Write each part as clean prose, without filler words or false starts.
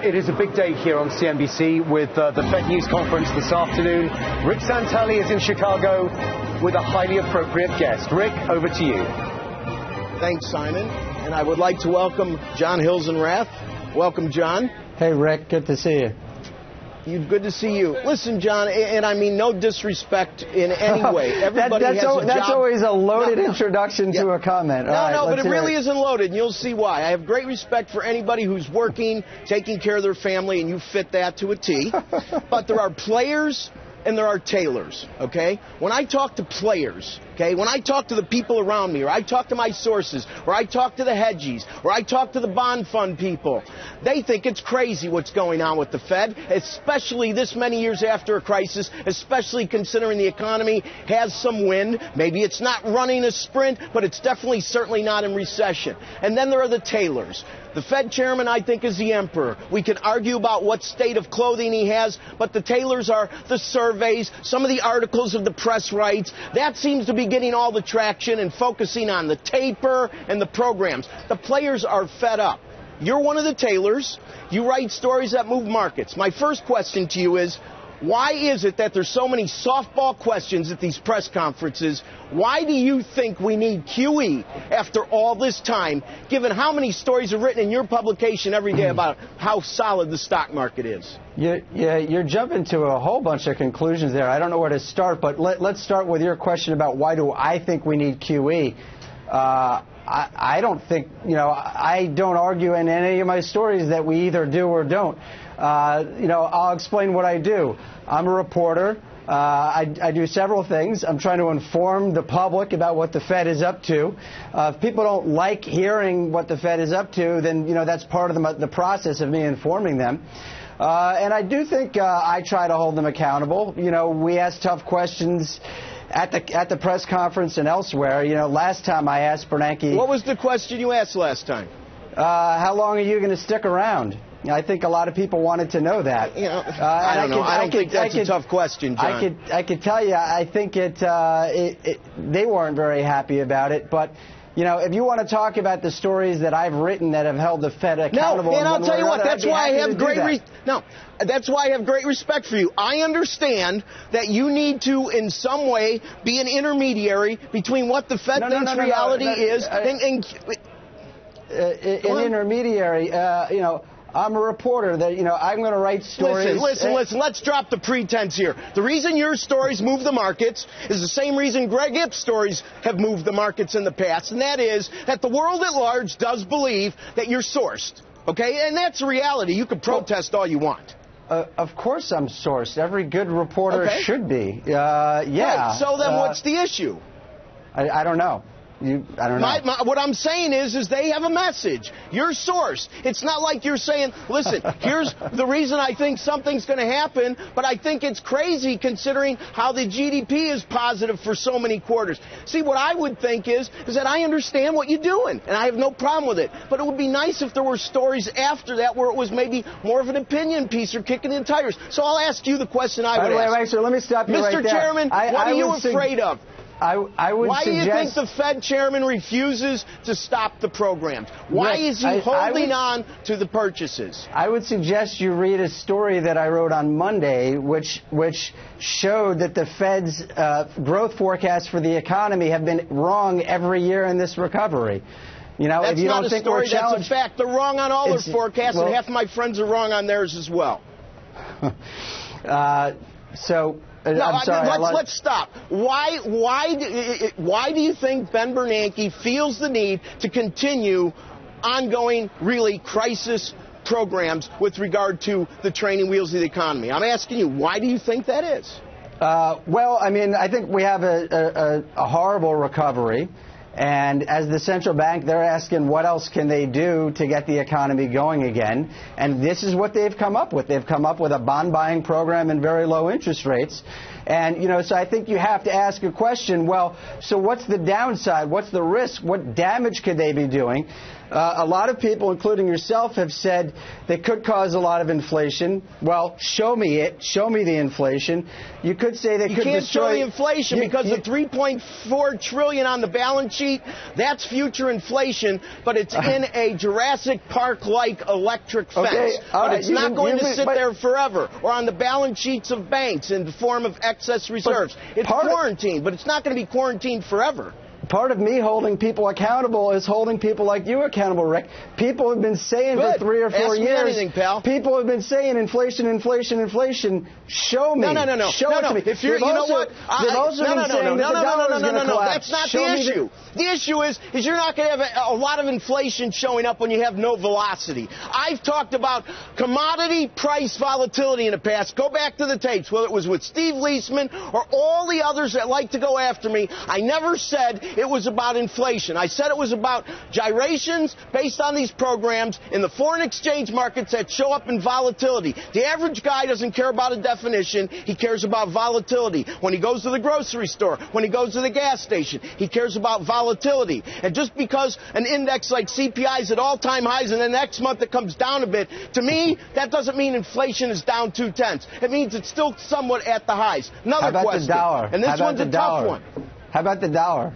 It is a big day here on CNBC with the Fed News Conference this afternoon. Rick Santelli is in Chicago with a highly appropriate guest. Rick, over to you. Thanks, Simon. And I would like to welcome John Hilsenrath. Welcome, John. Hey, Rick. Good to see you. Good to see you. Listen, John, and I mean no disrespect in any way. Everybody has a job. That's always a loaded introduction to a comment. But it really isn't loaded, and you'll see why. I have great respect for anybody who's working, taking care of their family, and you fit that to a T. But there are players and there are tailors, okay? When I talk to players, okay, when I talk to the people around me, or I talk to my sources, or I talk to the hedgies, or I talk to the bond fund people, they think it's crazy what's going on with the Fed, especially this many years after a crisis, especially considering the economy has some wind. Maybe it's not running a sprint, but it's definitely certainly not in recession. And then there are the tailors. The Fed chairman, I think, is the emperor. We can argue about what state of clothing he has, but the tailors are the surveys, some of the articles of the press rights. That seems to be getting all the traction and focusing on the taper and the programs. The players are fed up. You're one of the tailors. You write stories that move markets. My first question to you is, why is it that there's so many softball questions at these press conferences? Why do you think we need QE after all this time, given how many stories are written in your publication every day about how solid the stock market is? You're jumping to a whole bunch of conclusions there. I don't know where to start, but let's start with your question about why do I think we need QE. I don't think, I don't argue in any of my stories that we either do or don't. I'll explain what I do. I'm a reporter. I do several things. I'm trying to inform the public about what the Fed is up to. If people don't like hearing what the Fed is up to, then, that's part of the process of me informing them. And I do think I try to hold them accountable. We ask tough questions at the press conference and elsewhere. Last time I asked Bernanke. What was the question you asked last time? How long are you going to stick around? I think a lot of people wanted to know that. I don't know. I don't think that's a tough question, John. I could tell you. I think they weren't very happy about it, but. If you want to talk about the stories that I've written that have held the Fed accountable, and I'll tell you what, that's why I have that's why I have great respect for you. I understand that you need to, in some way, be an intermediary between what the Fed thinks reality is and an intermediary. I'm a reporter that, I'm going to write stories. Listen, let's drop the pretense here. The reason your stories move the markets is the same reason Greg Ip's stories have moved the markets in the past, and that is that the world at large does believe that you're sourced, okay? And that's a reality. You can protest all you want. Of course I'm sourced. Every good reporter should be. Right, so then what's the issue? I don't know. I don't know. What I'm saying is they have a message. You're sourced. It's not like you're saying, listen, here's the reason I think something's going to happen, but I think it's crazy considering how the GDP is positive for so many quarters. See, what I would think is that I understand what you're doing, and I have no problem with it. But it would be nice if there were stories after that where it was maybe more of an opinion piece or kicking in tires. So I'll ask you the question I would ask. Wait, sir, let me stop you right there. Mr. Chairman, what are you afraid of? Why do you think the Fed chairman refuses to stop the programs? Why is he holding on to the purchases? I would suggest you read a story that I wrote on Monday, which showed that the Fed's growth forecasts for the economy have been wrong every year in this recovery. That's if you not don't a think story. we're That's a fact. They're wrong on all their forecasts, and half of my friends are wrong on theirs as well. I'm sorry. Let's stop. Why do you think Ben Bernanke feels the need to continue ongoing, really, crisis programs with regard to the training wheels of the economy? I'm asking you, why do you think that is? I think we have a horrible recovery. And as the central bank, they're asking what else can they do to get the economy going again. And this is what they've come up with. They've come up with a bond buying program and very low interest rates. And, so I think you have to ask a question, well, so what's the downside? What's the risk? What damage could they be doing? A lot of people, including yourself, have said they could cause a lot of inflation. Well, show me it. Show me the inflation. You could say they could destroy... You can't show the inflation because the $3.4 trillion on the balance sheet, that's future inflation, but it's in a Jurassic Park-like electric fence. Okay, but it's not going to sit there forever, or on the balance sheets of banks in the form of excess reserves. It's quarantined, but it's not going to be quarantined forever. Part of me holding people accountable is holding people like you accountable, Rick. People have been saying for 3 or 4 Ask years. Me anything, pal. People have been saying inflation, inflation, inflation. Show me. No. Show it to me. If you're, you know what? They've also been saying that the dollar is going to collapse. That's not the issue. The issue is you're not going to have a lot of inflation showing up when you have no velocity. I've talked about commodity price volatility in the past. Go back to the tapes, whether it was with Steve Leisman or all the others that like to go after me. I never said it was about inflation. I said it was about gyrations based on these programs in the foreign exchange markets that show up in volatility. The average guy doesn't care about a definition. He cares about volatility. When he goes to the grocery store, when he goes to the gas station, he cares about volatility. And just because an index like CPI is at all-time highs and then next month it comes down a bit, to me, that doesn't mean inflation is down 0.2. It means it's still somewhat at the highs. Another question. The dollar? And this one's a tough one. How about the dollar?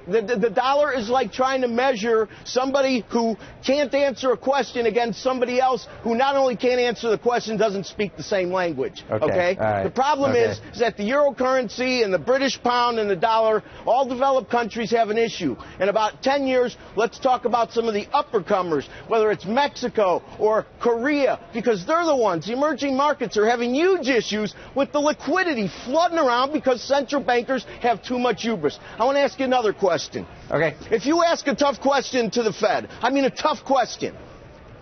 The dollar is like trying to measure somebody who can't answer a question against somebody else who not only can't answer the question, doesn't speak the same language. Okay? Right. The problem is that the euro currency and the British pound and the dollar, all developed countries have an issue. In about 10 years, let's talk about some of the uppercomers, whether it's Mexico or Korea, because they're the ones. The emerging markets are having huge issues with the liquidity flooding around because central bankers have too much hubris. I want to ask you another question. Okay. If you ask a tough question to the Fed, I mean a tough question,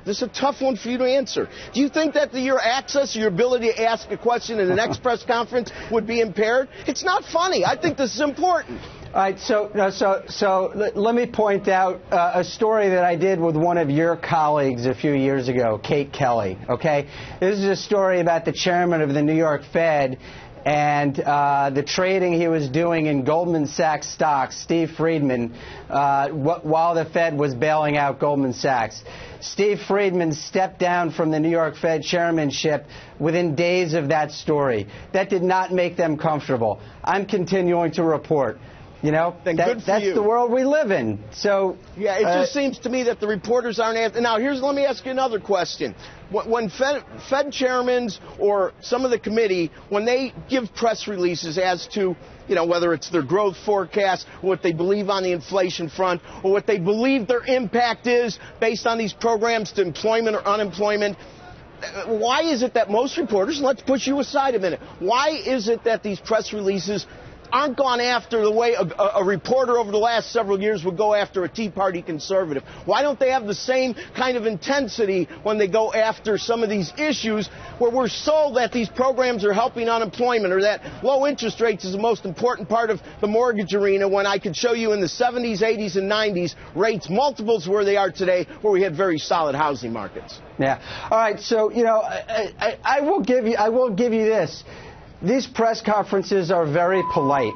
this is a tough one for you to answer. Do you think that your access or your ability to ask a question in the next press conference would be impaired? It's not funny. I think this is important. All right, so let me point out a story that I did with one of your colleagues a few years ago, Kate Kelly, okay? This is a story about the chairman of the New York Fed and the trading he was doing in Goldman Sachs stocks, Steve Friedman, while the Fed was bailing out Goldman Sachs. Steve Friedman stepped down from the New York Fed chairmanship within days of that story. That did not make them comfortable. I'm continuing to report. You know, that's the world we live in. So yeah, it just seems to me that the reporters aren't after. Now, let me ask you another question. When Fed chairmen or some of the committee, when they give press releases as to, you know, whether it's their growth forecast, what they believe on the inflation front, or what they believe their impact is based on these programs to employment or unemployment, why is it that most reporters, and let's push you aside a minute, why is it that these press releases aren't gone after the way a reporter over the last several years would go after a Tea Party conservative? Why don't they have the same kind of intensity when they go after some of these issues where we're sold that these programs are helping unemployment or that low interest rates is the most important part of the mortgage arena, when I could show you in the 70s, 80s, and 90s rates multiples where they are today, where we had very solid housing markets? Yeah. All right. So, you know, I will give you this. These press conferences are very polite.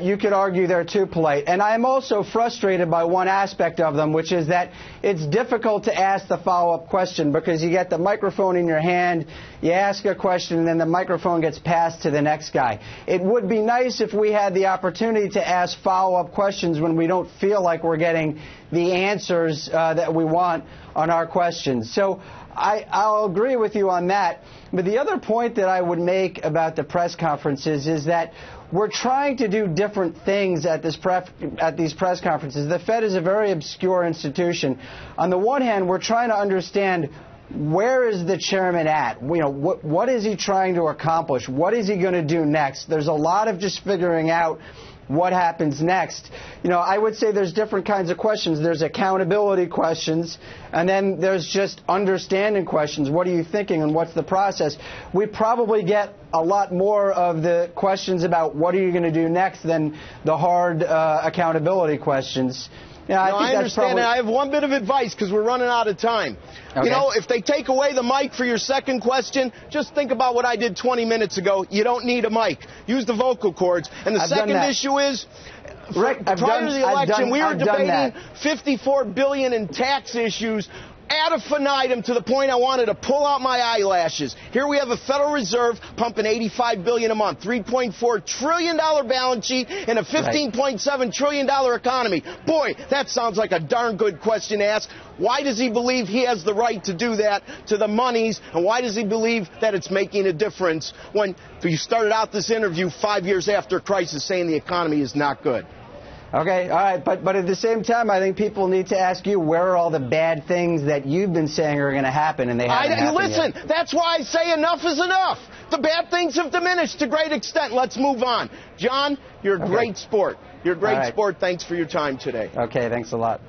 You could argue they're too polite. And I'm also frustrated by one aspect of them, which is that it's difficult to ask the follow-up question because you get the microphone in your hand, you ask a question, and then the microphone gets passed to the next guy. It would be nice if we had the opportunity to ask follow-up questions when we don't feel like we're getting the answers that we want on our questions. So I'll agree with you on that. But the other point that I would make about the press conferences is that we're trying to do different things at these press conferences. The Fed is a very obscure institution. On the one hand, we're trying to understand where is the chairman at? You know, what is he trying to accomplish? What is he going to do next? There's a lot of just figuring out what happens next. You know, I would say there's different kinds of questions. There's accountability questions, and then there's just understanding questions. What are you thinking and what's the process? We probably get a lot more of the questions about what are you going to do next than the hard accountability questions. Yeah, I understand that. I have one bit of advice because we're running out of time. Okay. You know, if they take away the mic for your second question, just think about what I did 20 minutes ago. You don't need a mic. Use the vocal cords. And the second issue is, Rick, prior to the election, we were debating $54 billion in tax issues ad infinitum to the point I wanted to pull out my eyelashes. Here we have a Federal Reserve pumping $85 billion a month, $3.4 trillion balance sheet, and a $15.7 trillion economy. Boy, that sounds like a darn good question to ask. Why does he believe he has the right to do that to the monies, and why does he believe that it's making a difference when you started out this interview 5 years after crisis saying the economy is not good? Okay, all right, but at the same time, I think people need to ask you, where are all the bad things that you've been saying are going to happen, and they haven't happened Listen, yet? That's why I say enough is enough. The bad things have diminished to a great extent. Let's move on. John, you're a great sport. You're a great sport. Thanks for your time today. Okay, thanks a lot.